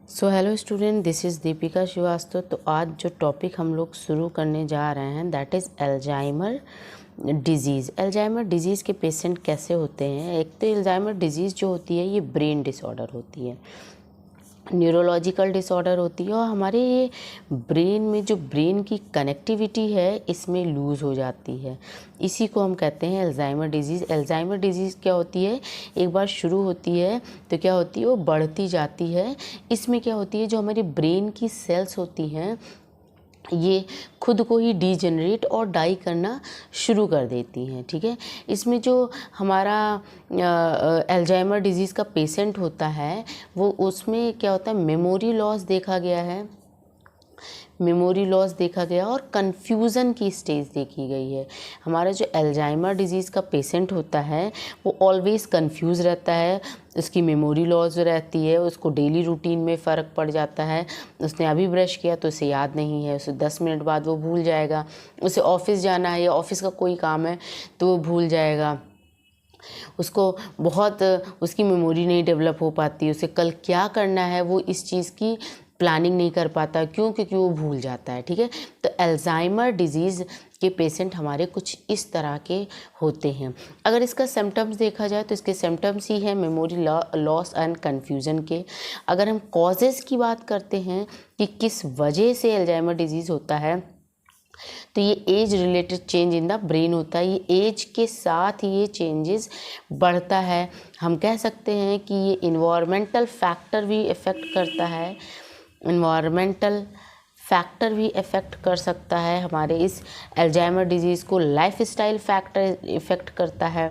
So hello student, this is Deepika Srivastava. तो आज जो टॉपिक हम लोग शुरू करने जा रहे हैं that is Alzheimer disease. Alzheimer disease के पेशेंट कैसे होते हैं? एक तो अल्जाइमर डिजीज़ जो होती है ये ब्रेन डिसऑर्डर होती है, न्यूरोलॉजिकल डिसऑर्डर होती है और हमारे ये ब्रेन में जो ब्रेन की कनेक्टिविटी है इसमें लूज़ हो जाती है। इसी को हम कहते हैं अल्जाइमर डिजीज़। अल्जाइमर डिजीज़ क्या होती है, एक बार शुरू होती है तो क्या होती है वो बढ़ती जाती है। इसमें क्या होती है, जो हमारी ब्रेन की सेल्स होती हैं ये खुद को ही डीजेनरेट और डाई करना शुरू कर देती हैं। ठीक है, इसमें जो हमारा अल्जाइमर डिजीज़ का पेशेंट होता है वो उसमें क्या होता है, मेमोरी लॉस देखा गया है, मेमोरी लॉस देखा गया और कन्फ्यूज़न की स्टेज देखी गई है। हमारा जो अल्जाइमर डिजीज़ का पेशेंट होता है वो ऑलवेज़ कंफ्यूज रहता है, उसकी मेमोरी लॉस रहती है, उसको डेली रूटीन में फ़र्क पड़ जाता है। उसने अभी ब्रश किया तो उसे याद नहीं है, उसे 10 मिनट बाद वो भूल जाएगा। उसे ऑफिस जाना है या ऑफिस का कोई काम है तो वो भूल जाएगा। उसको बहुत उसकी मेमोरी नहीं डेवलप हो पाती, उसे कल क्या करना है वो इस चीज़ की प्लानिंग नहीं कर पाता। क्यों? क्योंकि वो भूल जाता है। ठीक है, तो अल्जाइमर डिजीज़ के पेशेंट हमारे कुछ इस तरह के होते हैं। अगर इसका सिम्टम्स देखा जाए तो इसके सिम्टम्स ही हैं मेमोरी लॉस एंड कन्फ्यूज़न के। अगर हम कॉजेज़ की बात करते हैं कि किस वजह से अल्जाइमर डिजीज़ होता है तो ये age related change in the brain होता है। ये एज के साथ ये चेंजेस बढ़ता है। हम कह सकते हैं कि ये इन्वायरमेंटल फैक्टर भी इफ़ेक्ट करता है, इन्वायरमेंटल फैक्टर भी इफ़ेक्ट कर सकता है हमारे इस अल्जाइमर डिजीज़ को। लाइफस्टाइल फैक्टर इफ़ेक्ट करता है,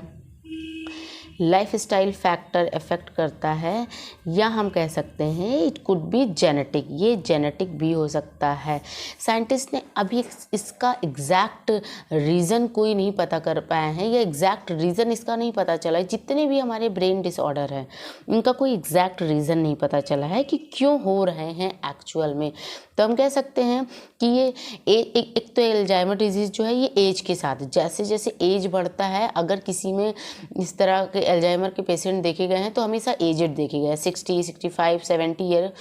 लाइफस्टाइल फैक्टर इफ़ेक्ट करता है, या हम कह सकते हैं इट कुड बी जेनेटिक, ये जेनेटिक भी हो सकता है। साइंटिस्ट ने अभी इसका एग्जैक्ट रीज़न कोई नहीं पता कर पाए हैं, या एग्जैक्ट रीज़न इसका नहीं पता चला है। जितने भी हमारे ब्रेन डिसऑर्डर हैं उनका कोई एग्जैक्ट रीज़न नहीं पता चला है कि क्यों हो रहे हैं एक्चुअल में। तो हम कह सकते हैं कि ये एक तो अल्जाइमर डिजीज़ जो है ये एज के साथ, जैसे जैसे एज बढ़ता है, अगर किसी में इस तरह के अल्जाइमर के पेशेंट देखे गए हैं तो हमेशा एजेड देखे गए हैं, 60, 65, 70 ईयर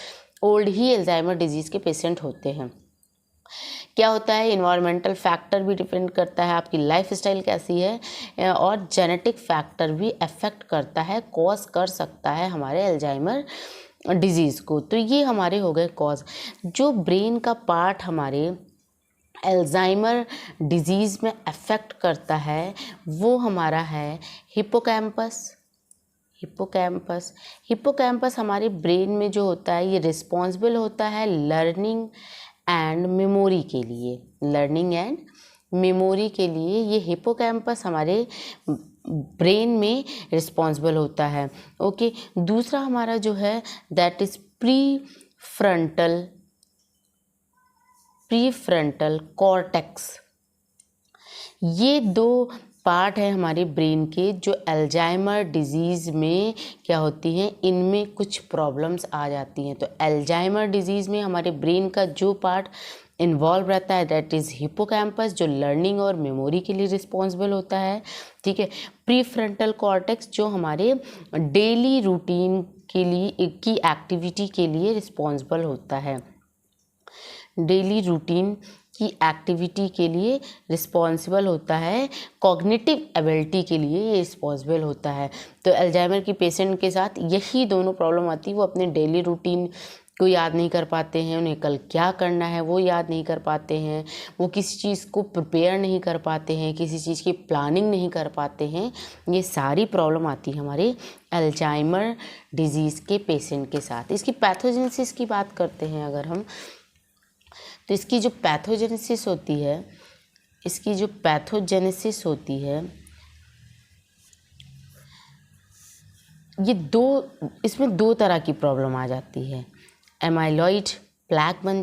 ओल्ड ही अल्जाइमर डिजीज़ के पेशेंट होते हैं। क्या होता है, इन्वायरमेंटल फैक्टर भी डिपेंड करता है, आपकी लाइफस्टाइल कैसी है, और जेनेटिक फैक्टर भी अफेक्ट करता है, कॉज कर सकता है हमारे अल्जाइमर डिजीज़ को। तो ये हमारे हो गए कॉज। जो ब्रेन का पार्ट हमारे अल्जाइमर डिजीज़ में अफेक्ट करता है वो हमारा है हिप्पोकैम्पस। हिप्पोकैम्पस हिप्पोकैम्पस हमारे ब्रेन में जो होता है ये रिस्पॉन्सिबल होता है लर्निंग एंड मेमोरी के लिए। लर्निंग एंड मेमोरी के लिए ये हिप्पोकैम्पस हमारे ब्रेन में रिस्पॉन्सिबल होता है। ओके, दूसरा हमारा जो है दैट इज़ प्रीफ्रंटल कॉर्टेक्स। ये दो पार्ट है हमारे ब्रेन के जो अल्जाइमर डिजीज़ में क्या होती हैं, इनमें कुछ प्रॉब्लम्स आ जाती हैं। तो अल्जाइमर डिजीज़ में हमारे ब्रेन का जो पार्ट इन्वॉल्व रहता है दैट इज़ हिप्पोकैम्पस, जो लर्निंग और मेमोरी के लिए रिस्पॉन्सिबल होता है। ठीक है, प्रीफ्रंटल कॉर्टेक्स जो हमारे डेली रूटीन के लिए की एक्टिविटी के लिए रिस्पॉन्सिबल होता है, डेली रूटीन की एक्टिविटी के लिए रिस्पॉन्सिबल होता है, कॉग्निटिव एबिलिटी के लिए ये रिस्पॉन्सिबल होता है। तो अल्जाइमर की पेशेंट के साथ यही दोनों प्रॉब्लम आती है, वो अपने डेली रूटीन को याद नहीं कर पाते हैं, उन्हें कल क्या करना है वो याद नहीं कर पाते हैं, वो किसी चीज़ को प्रिपेयर नहीं कर पाते हैं, किसी चीज़ की प्लानिंग नहीं कर पाते हैं। ये सारी प्रॉब्लम आती है हमारे अल्जाइमर डिजीज़ के पेशेंट के साथ। इसकी पैथोजेनेसिस की बात करते हैं अगर हम, तो इसकी जो पैथोजेनेसिस होती है, ये इसमें दो तरह की प्रॉब्लम आ जाती है। एमाइलॉइड प्लैक बन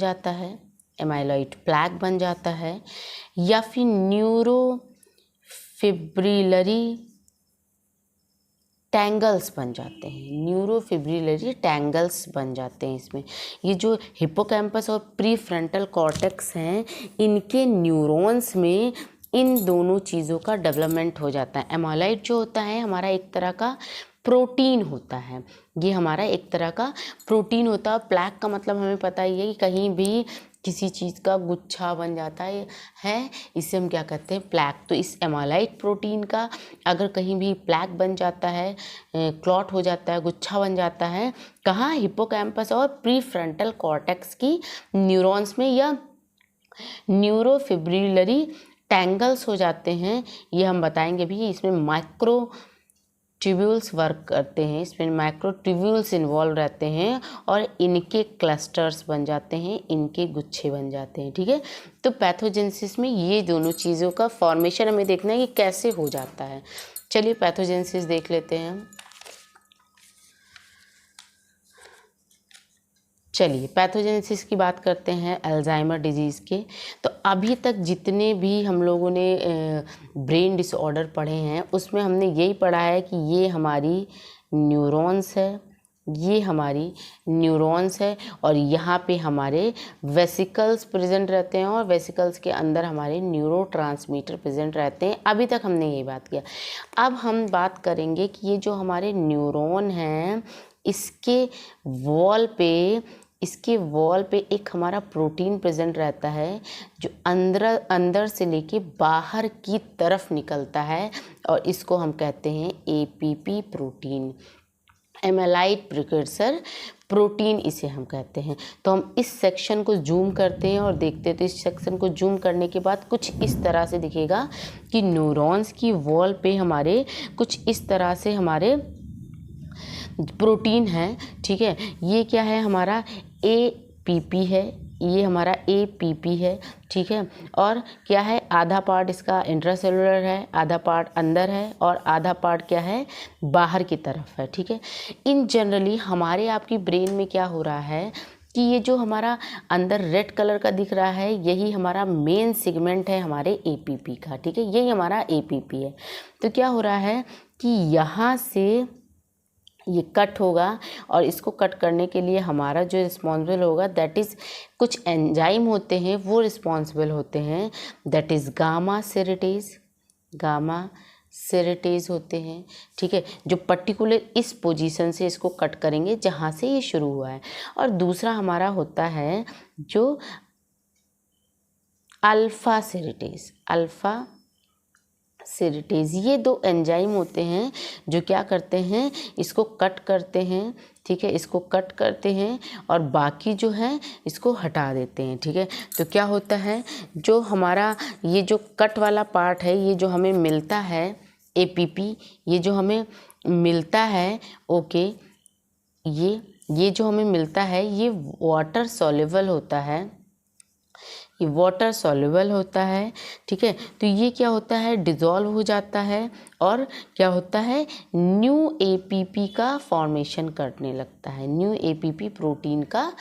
जाता है, या फिर न्यूरोफिब्रिलरी टैंगल्स बन जाते हैं। इसमें ये जो हिप्पोकैम्पस और प्रीफ्रंटल कॉर्टेक्स हैं इनके न्यूरॉन्स में इन दोनों चीज़ों का डेवलपमेंट हो जाता है। एमाइलॉइड जो होता है हमारा एक तरह का प्रोटीन होता है। ये हमारा एक तरह का प्रोटीन होता है। प्लैक का मतलब हमें पता ही है कि कहीं भी किसी चीज़ का गुच्छा बन जाता है, इसे हम क्या कहते हैं, प्लैक। तो इस एमाइलाइड प्रोटीन का अगर कहीं भी प्लैक बन जाता है, क्लॉट हो जाता है, गुच्छा बन जाता है, कहाँ, हिप्पोकैम्पस और प्रीफ्रंटल कॉर्टेक्स की न्यूरॉन्स में, या न्यूरोफिब्रिलरी टैंगल्स हो जाते हैं। ये हम बताएंगे भी, इसमें माइक्रो ट्यूब्यूल्स वर्क करते हैं, इसमें माइक्रो ट्यूब्यूल्स इन्वॉल्व रहते हैं और इनके क्लस्टर्स बन जाते हैं, इनके गुच्छे बन जाते हैं। ठीक है, तो पैथोजेनेसिस में ये दोनों चीज़ों का फॉर्मेशन हमें देखना है कि कैसे हो जाता है। चलिए पैथोजेनेसिस देख लेते हैं हम। चलिए पैथोजेनेसिस की बात करते हैं अल्जाइमर डिजीज़ के। तो अभी तक जितने भी हम लोगों ने ब्रेन डिसऑर्डर पढ़े हैं उसमें हमने यही पढ़ा है कि ये हमारी न्यूरॉन्स है, ये हमारी न्यूरॉन्स है और यहाँ पे हमारे वेसिकल्स प्रेजेंट रहते हैं और वेसिकल्स के अंदर हमारे न्यूरोट्रांसमीटर प्रेजेंट रहते हैं। अभी तक हमने यही बात किया। अब हम बात करेंगे कि ये जो हमारे न्यूरॉन हैं, इसके वॉल पे एक हमारा प्रोटीन प्रेजेंट रहता है जो अंदर से लेके बाहर की तरफ निकलता है और इसको हम कहते हैं एपीपी प्रोटीन, एमाइलाइड प्रिकर्सर प्रोटीन इसे हम कहते हैं। तो हम इस सेक्शन को जूम करते हैं और देखते हैं। तो इस सेक्शन को जूम करने के बाद कुछ इस तरह से दिखेगा कि न्यूरॉन्स की वॉल पे हमारे कुछ इस तरह से हमारे प्रोटीन है। ठीक है, ये क्या है, हमारा एपीपी है, ये हमारा एपीपी है। ठीक है, और क्या है, आधा पार्ट इसका इंट्रासेलुलर है, आधा पार्ट अंदर है और आधा पार्ट क्या है, बाहर की तरफ है। ठीक है, इन जनरली हमारे आपकी ब्रेन में क्या हो रहा है कि ये जो हमारा अंदर रेड कलर का दिख रहा है, यही हमारा मेन सेगमेंट है हमारे एपीपी का। ठीक है, यही हमारा एपीपी है। तो क्या हो रहा है कि यहाँ से ये कट होगा और इसको कट करने के लिए हमारा जो रिस्पॉन्सिबल होगा, दैट इज़ कुछ एंजाइम होते हैं वो रिस्पॉन्सिबल होते हैं, दैट इज़ गामा सेरेटेज होते हैं। ठीक है, जो पर्टिकुलर इस पोजीशन से इसको कट करेंगे जहाँ से ये शुरू हुआ है। और दूसरा हमारा होता है जो अल्फ़ा सेरेटेज। ये दो एंजाइम होते हैं जो क्या करते हैं, इसको कट करते हैं। ठीक है, इसको कट करते हैं और बाकी जो है इसको हटा देते हैं। ठीक है, तो क्या होता है, जो हमारा ये जो कट वाला पार्ट है, ये जो हमें मिलता है एपीपी, ये जो हमें मिलता है, ओके, ये जो हमें मिलता है ये वाटर सॉल्युबल होता है, ये वाटर सॉल्युबल होता है। ठीक है, तो ये क्या होता है, डिज़ोल्व हो जाता है और क्या होता है, न्यू एपीपी का फॉर्मेशन करने लगता है, न्यू एपीपी प्रोटीन का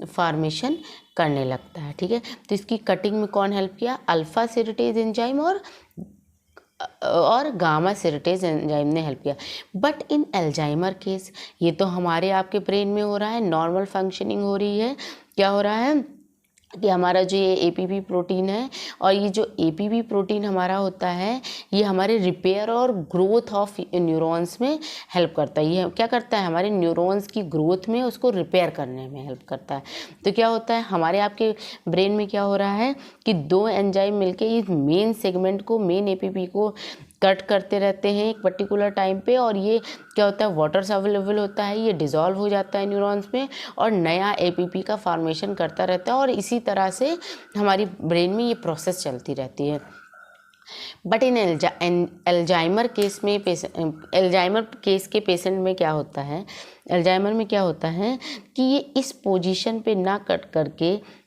फॉर्मेशन करने लगता है। ठीक है, तो इसकी कटिंग में कौन हेल्प किया, अल्फ़ा सेरेटेज एंजाइम और गामा सेरेटेज एंजाइम ने हेल्प किया। बट इन अल्जाइमर केस ये तो हमारे आपके ब्रेन में हो रहा है, नॉर्मल फंक्शनिंग हो रही है। क्या हो रहा है कि हमारा जो ये एपीपी प्रोटीन है, और ये जो एपीपी प्रोटीन हमारा होता है, ये हमारे रिपेयर और ग्रोथ ऑफ न्यूरॉन्स में हेल्प करता है। ये क्या करता है, हमारे न्यूरॉन्स की ग्रोथ में उसको रिपेयर करने में हेल्प करता है। तो क्या होता है, हमारे आपके ब्रेन में क्या हो रहा है कि दो एंजाइम मिलके इस मेन सेगमेंट को, मेन एपीपी को कट करते रहते हैं एक पर्टिकुलर टाइम पे, और ये क्या होता है, वाटर सॉल्युबल होता है, ये डिज़ोल्व हो जाता है न्यूरॉन्स में और नया एपीपी का फॉर्मेशन करता रहता है, और इसी तरह से हमारी ब्रेन में ये प्रोसेस चलती रहती है। बट इन अल्जाइमर केस के पेशेंट में क्या होता है, अल्जाइमर में क्या होता है कि ये इस पोजीशन पे ना कट करके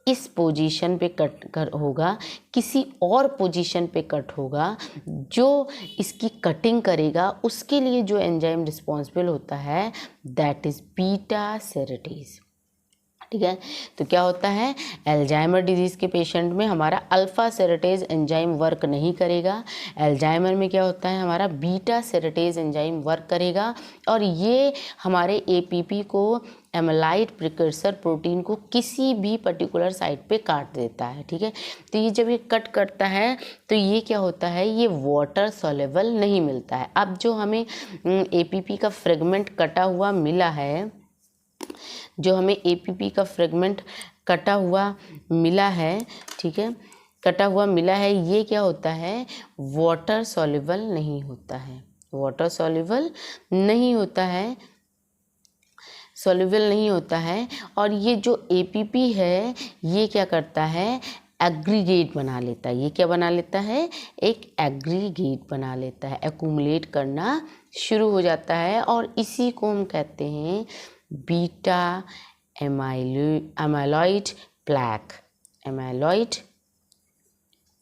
इस पोजीशन पे कट कर होगा, किसी और पोजीशन पे कट होगा। जो इसकी कटिंग करेगा उसके लिए जो एंजाइम रिस्पॉन्सिबल होता है, दैट इज़ बीटा सेरेटेज। ठीक है। तो क्या होता है, अल्जाइमर डिजीज़ के पेशेंट में हमारा अल्फ़ा सेरोटेज एंजाइम वर्क नहीं करेगा। अल्जाइमर में क्या होता है, हमारा बीटा सेरोटेज एंजाइम वर्क करेगा और ये हमारे एपीपी को, एमाइलाइड प्रिकर्सर प्रोटीन को किसी भी पर्टिकुलर साइट पे काट देता है। ठीक है। तो ये जब ये कट करता है तो ये क्या होता है, ये वाटर सॉल्युबल नहीं मिलता है। अब जो हमें एपीपी का फ्रेगमेंट कटा हुआ मिला है, जो हमें एपीपी का फ्रेगमेंट कटा हुआ मिला है, ठीक है, कटा हुआ मिला है, ये क्या होता है, वाटर सॉल्युबल नहीं होता है। वाटर सॉल्युबल नहीं होता है, सॉल्युबल नहीं होता है। और ये जो एपीपी है ये क्या करता है, एग्रीगेट बना लेता है। ये क्या बना लेता है, एक एग्रीगेट बना लेता है, एक्यूमुलेट करना शुरू हो जाता है और इसी को हम कहते हैं beta amyloid plaque. Amyloid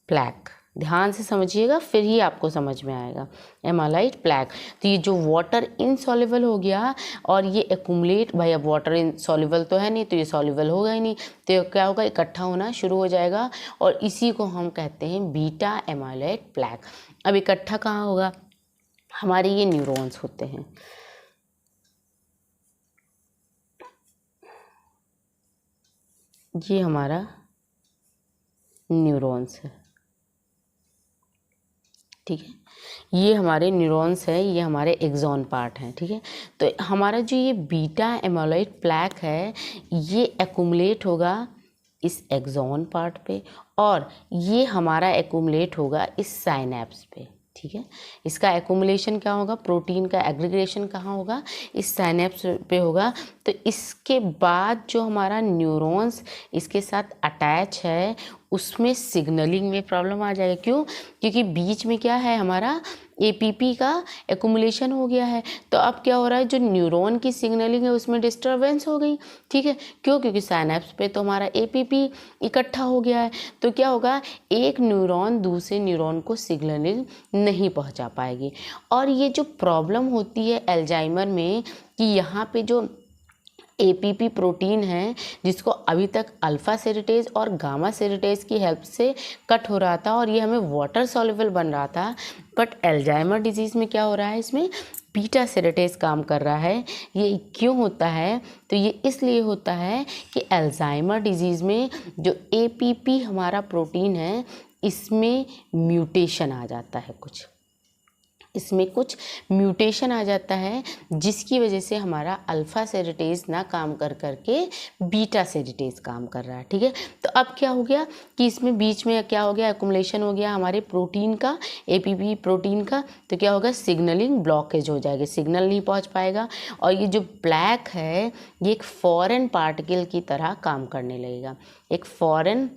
plaque, ध्यान से समझिएगा फिर ही आपको समझ में आएगा। एमाइलॉइड प्लैक, तो ये जो वाटर इनसॉल्युबल हो गया और ये एक्यूमुलेट, भाई अब वाटर इनसॉल्युबल तो है नहीं तो ये सॉल्युबल होगा ही नहीं, तो क्या होगा, इकट्ठा होना शुरू हो जाएगा और इसी को हम कहते हैं बीटा एमाइलॉइड प्लैक। अब इकट्ठा कहाँ होगा, हमारे ये न्यूरॉन्स होते हैं। ये हमारा न्यूरॉन्स है, ठीक है, ये हमारे न्यूरॉन्स है, ये हमारे एक्सॉन पार्ट हैं। ठीक है। तो हमारा जो ये बीटा एमाइलॉइड प्लैक है ये एक्यूमुलेट होगा इस एक्सॉन पार्ट पे और ये हमारा एक्यूमुलेट होगा इस साइनेप्स पे। ठीक है। इसका एक्यूमुलेशन क्या होगा, प्रोटीन का एग्रीगेशन कहाँ होगा, इस साइनेप्स पे होगा। तो इसके बाद जो हमारा न्यूरॉन्स इसके साथ अटैच है उसमें सिग्नलिंग में प्रॉब्लम आ जाएगा। क्यों, क्योंकि बीच में क्या है, हमारा एपीपी का एक्यूमुलेशन हो गया है। तो अब क्या हो रहा है, जो न्यूरॉन की सिग्नलिंग है उसमें डिस्टर्बेंस हो गई। ठीक है। क्यों, क्योंकि साइनेप्स पे तो हमारा एपीपी इकट्ठा हो गया है। तो क्या होगा, एक न्यूरॉन दूसरे न्यूरॉन को सिग्नलिंग नहीं पहुंचा पाएगी। और ये जो प्रॉब्लम होती है अल्जाइमर में कि यहाँ पे जो एपीपी प्रोटीन है जिसको अभी तक अल्फ़ा सेरोटेज और गामा सेरोटेज की हेल्प से कट हो रहा था और ये हमें वाटर सॉल्युबल बन रहा था, बट अल्जाइमर डिजीज़ में क्या हो रहा है, इसमें बीटा सेरोटेज काम कर रहा है। ये क्यों होता है, तो ये इसलिए होता है कि अल्जाइमर डिजीज़ में जो एपीपी हमारा प्रोटीन है इसमें म्यूटेशन आ जाता है, इसमें कुछ म्यूटेशन आ जाता है जिसकी वजह से हमारा अल्फ़ा सेरोटेज ना काम कर करके बीटा सेरोटेज काम कर रहा है। ठीक है। तो अब क्या हो गया कि इसमें बीच में क्या हो गया, एक्यूमुलेशन हो गया हमारे प्रोटीन का, एपीपी प्रोटीन का। तो क्या होगा, सिग्नलिंग ब्लॉकेज हो जाएगी, सिग्नल नहीं पहुंच पाएगा और ये जो प्लैक है ये एक फॉरेन पार्टिकल की तरह काम करने लगेगा, एक फॉरेन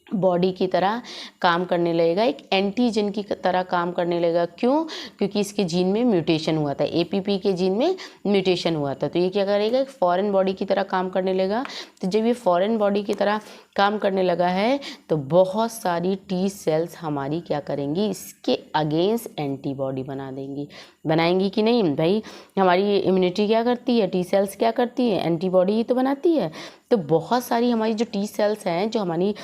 बॉडी की तरह काम करने लगेगा, एक एंटीजन की तरह काम करने लगेगा। क्यों, क्योंकि इसके जीन में म्यूटेशन हुआ था, एपीपी के जीन में म्यूटेशन हुआ था। तो ये क्या करेगा, एक फॉरेन बॉडी की तरह काम करने लगेगा। तो जब ये फॉरेन बॉडी की तरह काम करने लगा है तो बहुत सारी टी सेल्स हमारी क्या करेंगी, इसके अगेंस्ट एंटीबॉडी बना देंगी। बनाएंगी कि नहीं भाई, हमारी इम्यूनिटी क्या करती है, टी सेल्स क्या करती है, एंटीबॉडी ही तो बनाती है। तो बहुत सारी हमारी जो टी सेल्स हैं जो हमारी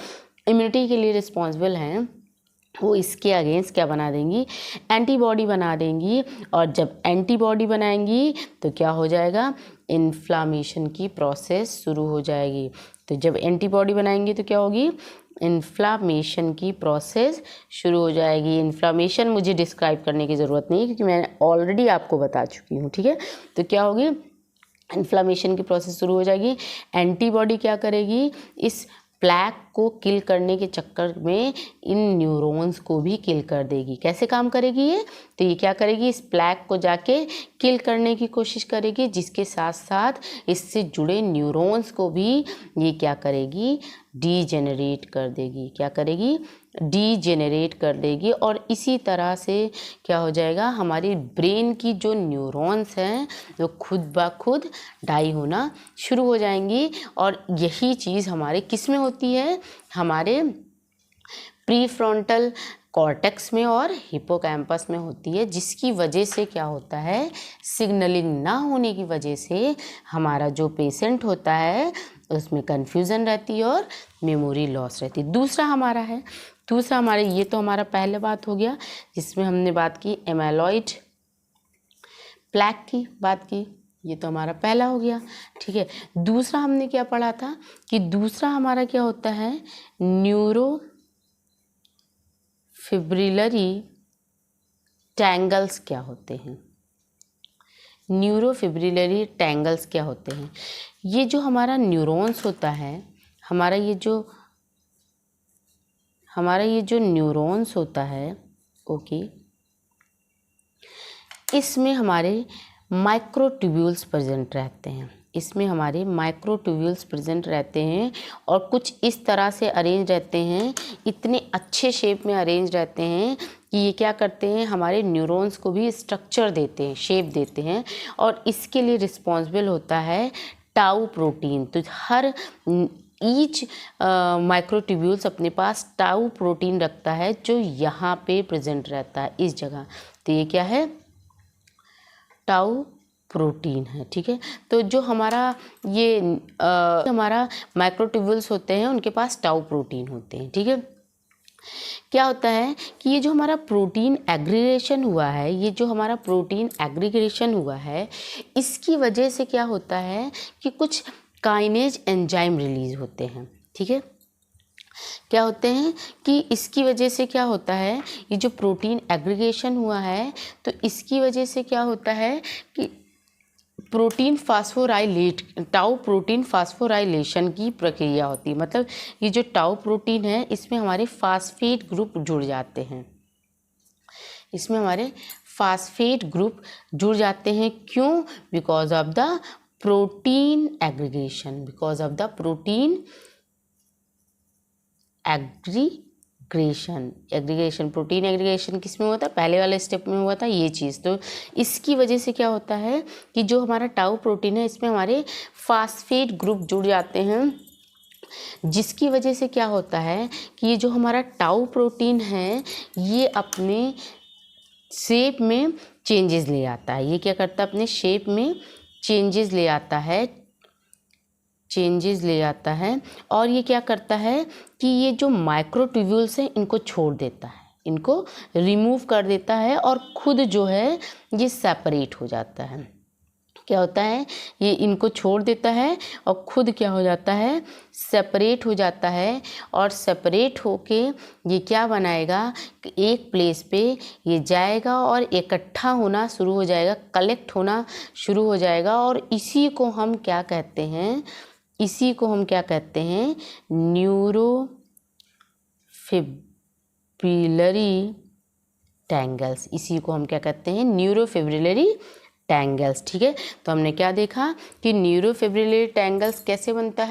इम्यूनिटी के लिए रिस्पॉन्सिबल हैं वो इसके अगेंस्ट क्या बना देंगी, एंटीबॉडी बना देंगी। और जब एंटीबॉडी बनाएंगी तो क्या हो जाएगा, इन्फ्लामेशन की प्रोसेस शुरू हो जाएगी। तो जब एंटीबॉडी बनाएंगी तो क्या होगी, इन्फ्लामेशन की प्रोसेस शुरू हो जाएगी। इन्फ्लामेशन मुझे डिस्क्राइब करने की ज़रूरत नहीं है क्योंकि मैंने ऑलरेडी आपको बता चुकी हूँ। ठीक है। तो क्या होगी, इन्फ्लामेशन की प्रोसेस शुरू हो जाएगी। एंटीबॉडी क्या करेगी, इस प्लैक को किल करने के चक्कर में इन न्यूरॉन्स को भी किल कर देगी। कैसे काम करेगी ये, तो ये क्या करेगी, इस प्लैक को जाके किल करने की कोशिश करेगी, जिसके साथ साथ इससे जुड़े न्यूरॉन्स को भी ये क्या करेगी, डीजेनरेट कर देगी। क्या करेगी, डीजेनरेट कर देगी। और इसी तरह से क्या हो जाएगा, हमारी ब्रेन की जो न्यूरॉन्स हैं वो खुद ब खुद डाई होना शुरू हो जाएंगी। और यही चीज़ हमारे किस में होती है, हमारे प्रीफ्रंटल कॉर्टेक्स में और हिपोकैम्पस में होती है, जिसकी वजह से क्या होता है, सिग्नलिंग ना होने की वजह से हमारा जो पेशेंट होता है उसमें कन्फ्यूज़न रहती है और मेमोरी लॉस रहती है। दूसरा हमारे ये तो हमारा पहले बात हो गया जिसमें हमने बात की एमाइलॉइड प्लेक की बात की, ये तो हमारा पहला हो गया, ठीक है। दूसरा हमने क्या पढ़ा था कि दूसरा हमारा क्या होता है, न्यूरोफिब्रिलरी टैंगल्स क्या होते हैं। न्यूरोफिब्रिलरी टैंगल्स क्या होते हैं, ये जो हमारा न्यूरॉन्स होता है, हमारा ये जो न्यूरॉन्स होता है, ओके, इसमें हमारे माइक्रोट्यूब्यूल्स प्रेजेंट रहते हैं, और कुछ इस तरह से अरेंज रहते हैं, इतने अच्छे शेप में अरेंज रहते हैं कि ये क्या करते हैं, हमारे न्यूरॉन्स को भी स्ट्रक्चर देते हैं, शेप देते हैं, और इसके लिए रिस्पॉन्सिबल होता है टाउ प्रोटीन। तो हर ईच माइक्रोट्यूब्यूल्स अपने पास टाउ प्रोटीन रखता है जो यहाँ पे प्रेजेंट रहता है इस जगह। तो ये क्या है, टाउ प्रोटीन है, ठीक है। तो जो हमारा ये हमारा माइक्रोट्यूब्यूल्स होते हैं उनके पास टाउ प्रोटीन होते हैं, ठीक है। क्या होता है कि ये जो हमारा प्रोटीन एग्रीगेशन हुआ है, इसकी वजह से क्या होता है कि कुछ काइनेज एंजाइम रिलीज होते हैं, ठीक है। क्या होते हैं कि इसकी वजह से क्या होता है, ये जो प्रोटीन एग्रीगेशन हुआ है तो इसकी वजह से क्या होता है कि टाउ प्रोटीन फास्फोराइलेशन की प्रक्रिया होती है। मतलब ये जो टाउ प्रोटीन है इसमें हमारे फास्फेट ग्रुप जुड़ जाते हैं, क्यों, because of the protein aggregation, protein aggregation किस में हुआ था, पहले वाले स्टेप में हुआ था ये चीज़। तो इसकी वजह से क्या होता है कि जो हमारा टाउ प्रोटीन है इसमें हमारे फास्फेट ग्रुप जुड़ जाते हैं, जिसकी वजह से क्या होता है कि ये जो हमारा टाउ प्रोटीन है ये अपने शेप में चेंजेस ले आता है। ये क्या करता है, अपने शेप में चेंजेस ले आता है और ये क्या करता है कि ये जो माइक्रोट्यूब्यूल्स हैं इनको छोड़ देता है, इनको रिमूव कर देता है और खुद जो है ये सेपरेट हो जाता है। क्या होता है, ये इनको छोड़ देता है और खुद क्या हो जाता है, सेपरेट हो जाता है, और सेपरेट होके ये क्या बनाएगा कि एक प्लेस पे ये जाएगा और इकट्ठा होना शुरू हो जाएगा, कलेक्ट होना शुरू हो जाएगा, और इसी को हम क्या कहते हैं, न्यूरोफिब्रिलरी टैंगल्स, ठीक है। तो हमने क्या देखा कि न्यूरोफिब्रिलरी टैंगल्स कैसे बनता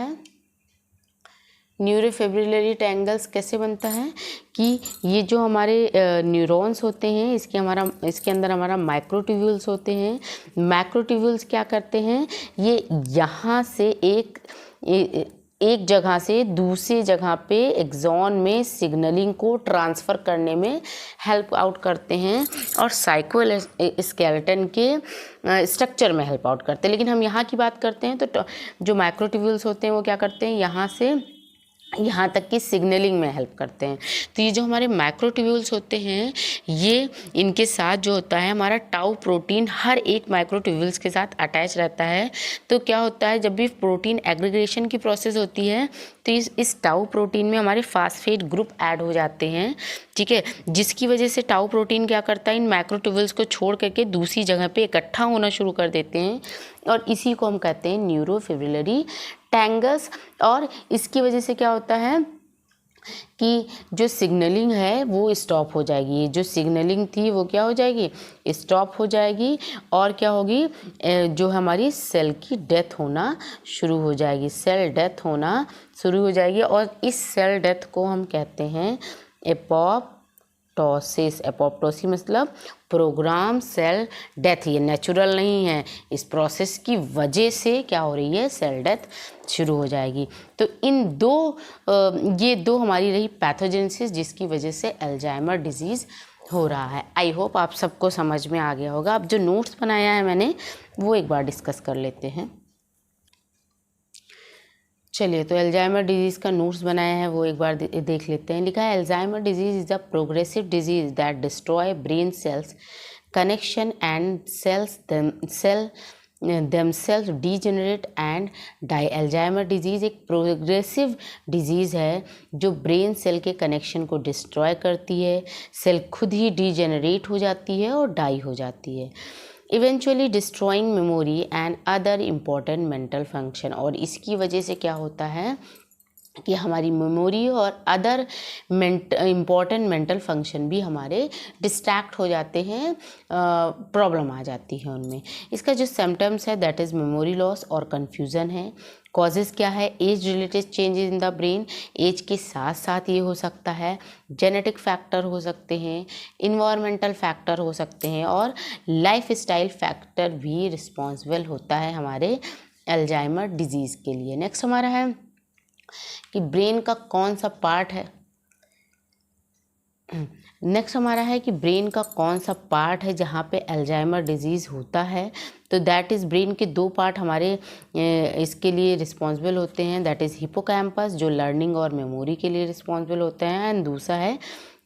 है, कि ये जो हमारे न्यूरॉन्स होते हैं इसके अंदर हमारा माइक्रोट्यूब्यूल्स होते हैं। माइक्रोट्यूब्यूल्स क्या करते हैं, ये यहाँ से एक जगह से दूसरी जगह पे एक्सॉन में सिग्नलिंग को ट्रांसफ़र करने में हेल्प आउट करते हैं और साइटोस्केलेटन के स्ट्रक्चर में हेल्प आउट करते हैं। लेकिन हम यहाँ की बात करते हैं तो जो माइक्रोट्यूब्यूल्स होते हैं वो क्या करते हैं, यहाँ से यहाँ तक की सिग्नलिंग में हेल्प करते हैं। तो ये जो हमारे माइक्रोट्यूब्यूल्स होते हैं ये इनके साथ जो होता है हमारा टाउ प्रोटीन हर एक माइक्रोट्यूब्यूल्स के साथ अटैच रहता है। तो क्या होता है, जब भी प्रोटीन एग्रीगेशन की प्रोसेस होती है तो इस टाउ प्रोटीन में हमारे फास्फेट ग्रुप ऐड हो जाते हैं, ठीक है, जिसकी वजह से टाउ प्रोटीन क्या करता है, इन माइक्रोट्यूब्यूल्स को छोड़ करके दूसरी जगह पे इकट्ठा होना शुरू कर देते हैं, और इसी को हम कहते हैं न्यूरोफिब्रिलरी टैंगल्स। और इसकी वजह से क्या होता है कि जो सिग्नलिंग है वो स्टॉप हो जाएगी, ये जो सिग्नलिंग थी वो क्या हो जाएगी, स्टॉप हो जाएगी, और क्या होगी, जो हमारी सेल की डेथ होना शुरू हो जाएगी, और इस सेल डेथ को हम कहते हैं एपोप्टोसिस। एपोप्टोसिस मतलब प्रोग्राम सेल डेथ। ये नेचुरल नहीं है, इस प्रोसेस की वजह से क्या हो रही है, सेल डेथ शुरू हो जाएगी। तो ये दो हमारी रही पैथोजेनेसिस जिसकी वजह से अल्जाइमर डिजीज़ हो रहा है। आई होप आप सबको समझ में आ गया होगा। अब जो नोट्स बनाया है मैंने वो एक बार डिस्कस कर लेते हैं। चलिए, तो अल्जाइमर डिजीज़ का नोट्स बनाया है वो एक बार देख लेते हैं। लिखा है Alzheimer disease is a progressive disease that destroy brain cells connection and cell themselves degenerate and die। Alzheimer disease एक प्रोग्रेसिव डिजीज़ है जो ब्रेन सेल के कनेक्शन को डिस्ट्रॉय करती है, सेल खुद ही डीजेनरेट हो जाती है और डाई हो जाती है, eventually destroying memory and other important mental function. और इसकी वजह से क्या होता है कि हमारी मेमोरी और अदर इम्पॉर्टेंट मेंटल फंक्शन भी हमारे डिस्ट्रैक्ट हो जाते हैं, प्रॉब्लम आ जाती है उनमें। इसका जो सिम्टम्स है दैट इज़ मेमोरी लॉस और कन्फ्यूज़न है। कॉजेज़ क्या है, age related changes in the brain, age के साथ साथ ये हो सकता है, जेनेटिक फैक्टर हो सकते हैं, इन्वायरमेंटल फैक्टर हो सकते हैं और लाइफ स्टाइल फैक्टर भी रिस्पॉन्सिबल होता है हमारे अल्जाइमर डिजीज़ के लिए। नेक्स्ट हमारा है कि ब्रेन का कौन सा पार्ट है, नेक्स्ट हमारा है कि ब्रेन का कौन सा पार्ट है जहाँ पे अल्जाइमर डिजीज़ होता है। तो दैट इज़ ब्रेन के दो पार्ट हमारे इसके लिए रिस्पॉन्सिबल होते हैं, दैट इज़ हिपोकैम्पस जो लर्निंग और मेमोरी के लिए रिस्पॉन्सिबल होते हैं, एंड दूसरा है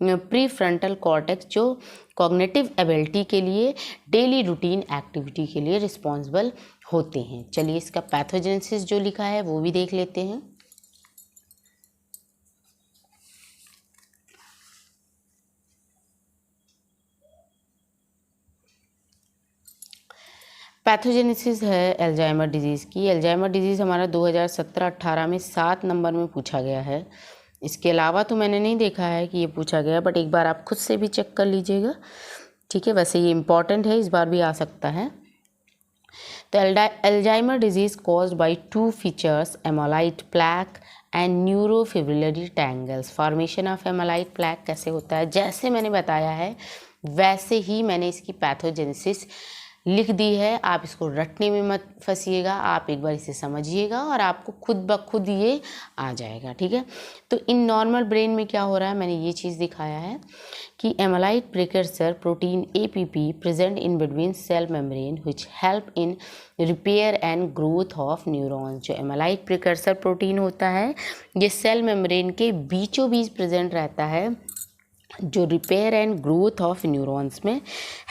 प्री फ्रंटल कॉर्टेक्स जो कॉग्निटिव एबिलिटी के लिए, डेली रूटीन एक्टिविटी के लिए रिस्पॉन्सिबल होते हैं। चलिए, इसका पैथोजेनेसिस जो लिखा है वो भी देख लेते हैं। पैथोजेनेसिस है अल्जाइमर डिजीज़ की। अल्जाइमर डिजीज़ हमारा 2017-18 में 7 नंबर में पूछा गया है। इसके अलावा तो मैंने नहीं देखा है कि ये पूछा गया, बट एक बार आप खुद से भी चेक कर लीजिएगा, ठीक है। वैसे ये इम्पॉर्टेंट है, इस बार भी आ सकता है। तो Alzheimer disease caused by 2 features, एमाइलोइड plaque and neurofibrillary tangles. Formation of एमाइलोइड plaque कैसे होता है, जैसे मैंने बताया है वैसे ही मैंने इसकी पैथोजेनेसिस लिख दी है। आप इसको रटने में मत फंसिएगा, आप एक बार इसे समझिएगा और आपको खुद ब खुद ये आ जाएगा, ठीक है। तो इन नॉर्मल ब्रेन में क्या हो रहा है, मैंने ये चीज़ दिखाया है कि amyloid precursor protein APP present in between cell membrane which help in repair and growth of neurons. जो एमाइलोइड प्रिकर्सर प्रोटीन होता है ये सेल मेम्ब्रेन के बीचों बीच प्रेजेंट रहता है जो repair and growth of neurons में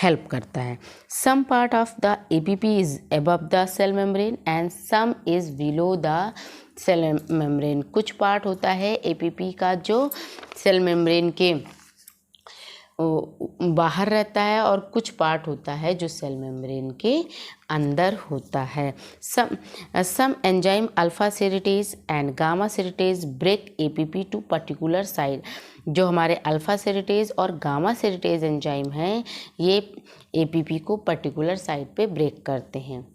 हेल्प करता है। Some part of the APP is above the cell membrane and some is below the cell membrane. कुछ पार्ट होता है एपीपी का जो सेल मेम्ब्रेन के बाहर रहता है और कुछ पार्ट होता है जो सेल मेम्ब्रेन के अंदर होता है। Some enzyme alpha secretase and gamma secretase break APP to particular side. जो हमारे अल्फा सेरेटेज और गामा सेरेटेज एंजाइम हैं ये एपीपी को पर्टिकुलर साइड पे ब्रेक करते हैं।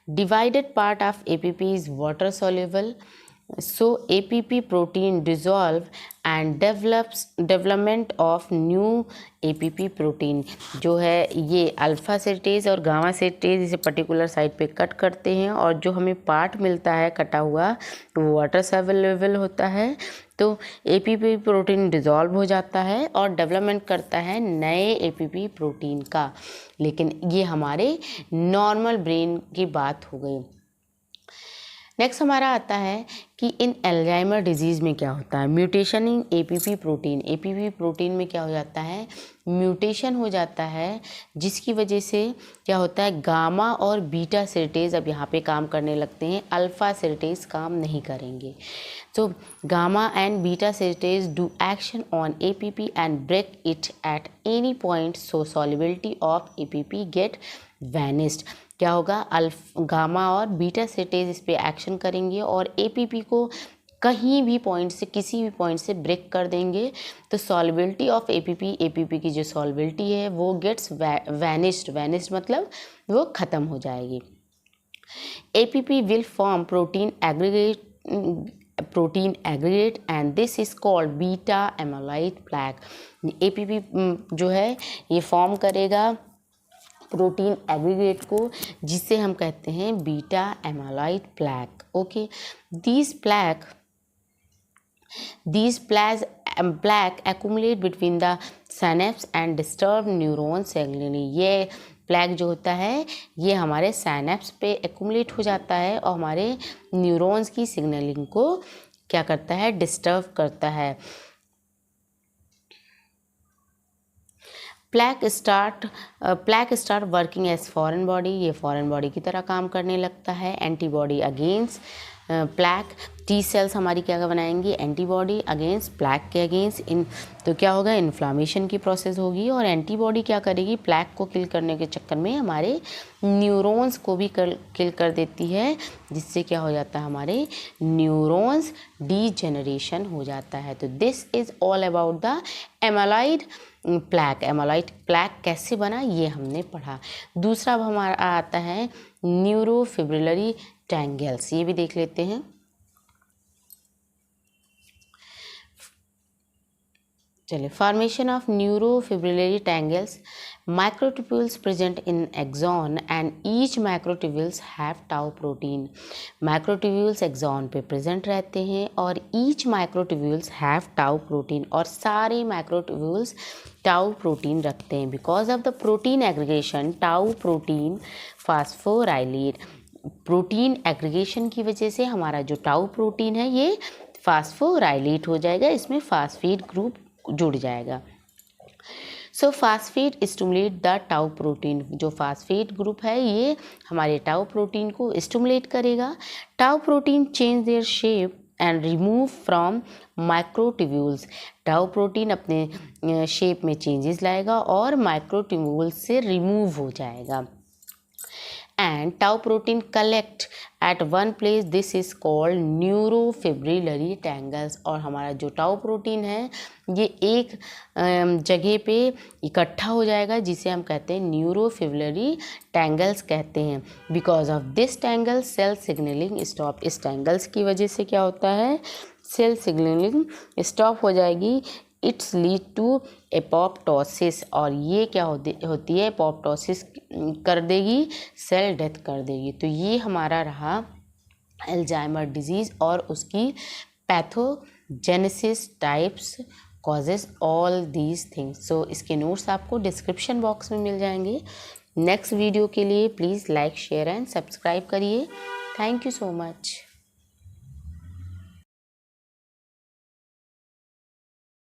Divided part of APP is water soluble, so APP protein dissolve and development of new APP protein जो है ये अल्फ़ा सेरेटेज और गामा सेरेटेज इसे पर्टिकुलर साइड पे कट करते हैं और जो हमें पार्ट मिलता है कटा हुआ वो वाटर सॉल्युबल होता है। तो एपीपी प्रोटीन डिज़ोल्व हो जाता है और डेवलपमेंट करता है नए एपीपी प्रोटीन का। लेकिन ये हमारे नॉर्मल ब्रेन की बात हो गई। नेक्स्ट हमारा आता है कि इन अल्जाइमर डिजीज़ में क्या होता है, mutation in APP protein. APP protein में क्या हो जाता है, म्यूटेशन हो जाता है जिसकी वजह से क्या होता है गामा और बीटा सेरेटेज अब यहाँ पे काम करने लगते हैं, अल्फ़ा सेरेटेज काम नहीं करेंगे। तो gamma and beta secretase do action on APP and break it at any point, so solubility of APP get vanished. क्या होगा, गामा और बीटा सेरेटेज इस पे एक्शन करेंगे और एपीपी को कहीं भी पॉइंट से, किसी भी पॉइंट से ब्रेक कर देंगे। तो सॉल्युबिलिटी ऑफ एपीपी की जो सॉल्युबिलिटी है वो गेट्स वैनिस्ड मतलब वो ख़त्म हो जाएगी। APP will form protein aggregate and this is called beta amyloid plaque. APP जो है ये फॉर्म करेगा प्रोटीन एग्रीगेट को, जिसे हम कहते हैं beta amyloid plaque. Okay, these plaque accumulate between the synapse and disturb neuron signaling. ये प्लैक जो होता है ये हमारे साइनेप्स पे एक्यूमुलेट हो जाता है और हमारे न्यूरॉन्स की सिग्नलिंग को क्या करता है, डिस्टर्ब करता है. Plaque start working as foreign body. ये फॉरेन बॉडी की तरह काम करने लगता है. Antibody against plaque. T cells हमारी क्या बनाएंगी, एंटीबॉडी अगेंस्ट प्लैक के अगेंस्ट. तो क्या होगा, इन्फ्लामेशन की प्रोसेस होगी और एंटीबॉडी क्या करेगी, प्लैक को किल करने के चक्कर में हमारे न्यूरॉन्स को भी किल कर देती है, जिससे क्या हो जाता है, हमारे न्यूरॉन्स डीजेनरेशन हो जाता है. तो this is all about the amyloid plaque. Amyloid plaque कैसे बना ये हमने पढ़ा. दूसरा अब हमारा आता है न्यूरोफिब्रिलरी टैंगल्स. ये भी देख लेते हैं. चलिए, formation of neurofibrillary tangles. Microtubules present in axon and each microtubules have tau protein. Microtubules axon पे present रहते हैं और each microtubules have tau protein और सारे microtubules tau protein रखते हैं. Because of the protein aggregation tau protein phosphorylate. Protein aggregation की वजह से हमारा जो टाउ प्रोटीन है ये फास्फोराइलेट हो जाएगा, इसमें फास्फेट ग्रुप जुड़ जाएगा. So phosphate stimulate the tau protein. जो फास्फेट ग्रुप है ये हमारे टाउ प्रोटीन को स्टिमुलेट करेगा. Tau protein change their shape and remove from microtubules. Tau protein अपने शेप में चेंजेस लाएगा और माइक्रोट्यूब्यूल्स से रिमूव हो जाएगा. And tau protein collect at one place. This is called neurofibrillary tangles. और हमारा जो टाउ प्रोटीन है ये एक जगह पे इकट्ठा हो जाएगा, जिसे हम कहते हैं न्यूरोफिब्रिलरी टैंगल्स कहते हैं. Because of this tangle cell signalling stop. इस टैंगल्स की वजह से क्या होता है, सेल सिग्नलिंग स्टॉप हो जाएगी. It's lead to apoptosis. और ये क्या होती है, एपोप्टोसिस कर देगी, सेल डेथ कर देगी. तो ये हमारा रहा अल्जाइमर डिजीज़ और उसकी pathogenesis, types, causes, all these things. So इसके नोट्स आपको डिस्क्रिप्शन बॉक्स में मिल जाएंगे. नेक्स्ट वीडियो के लिए please like, share and subscribe करिए. Thank you so much.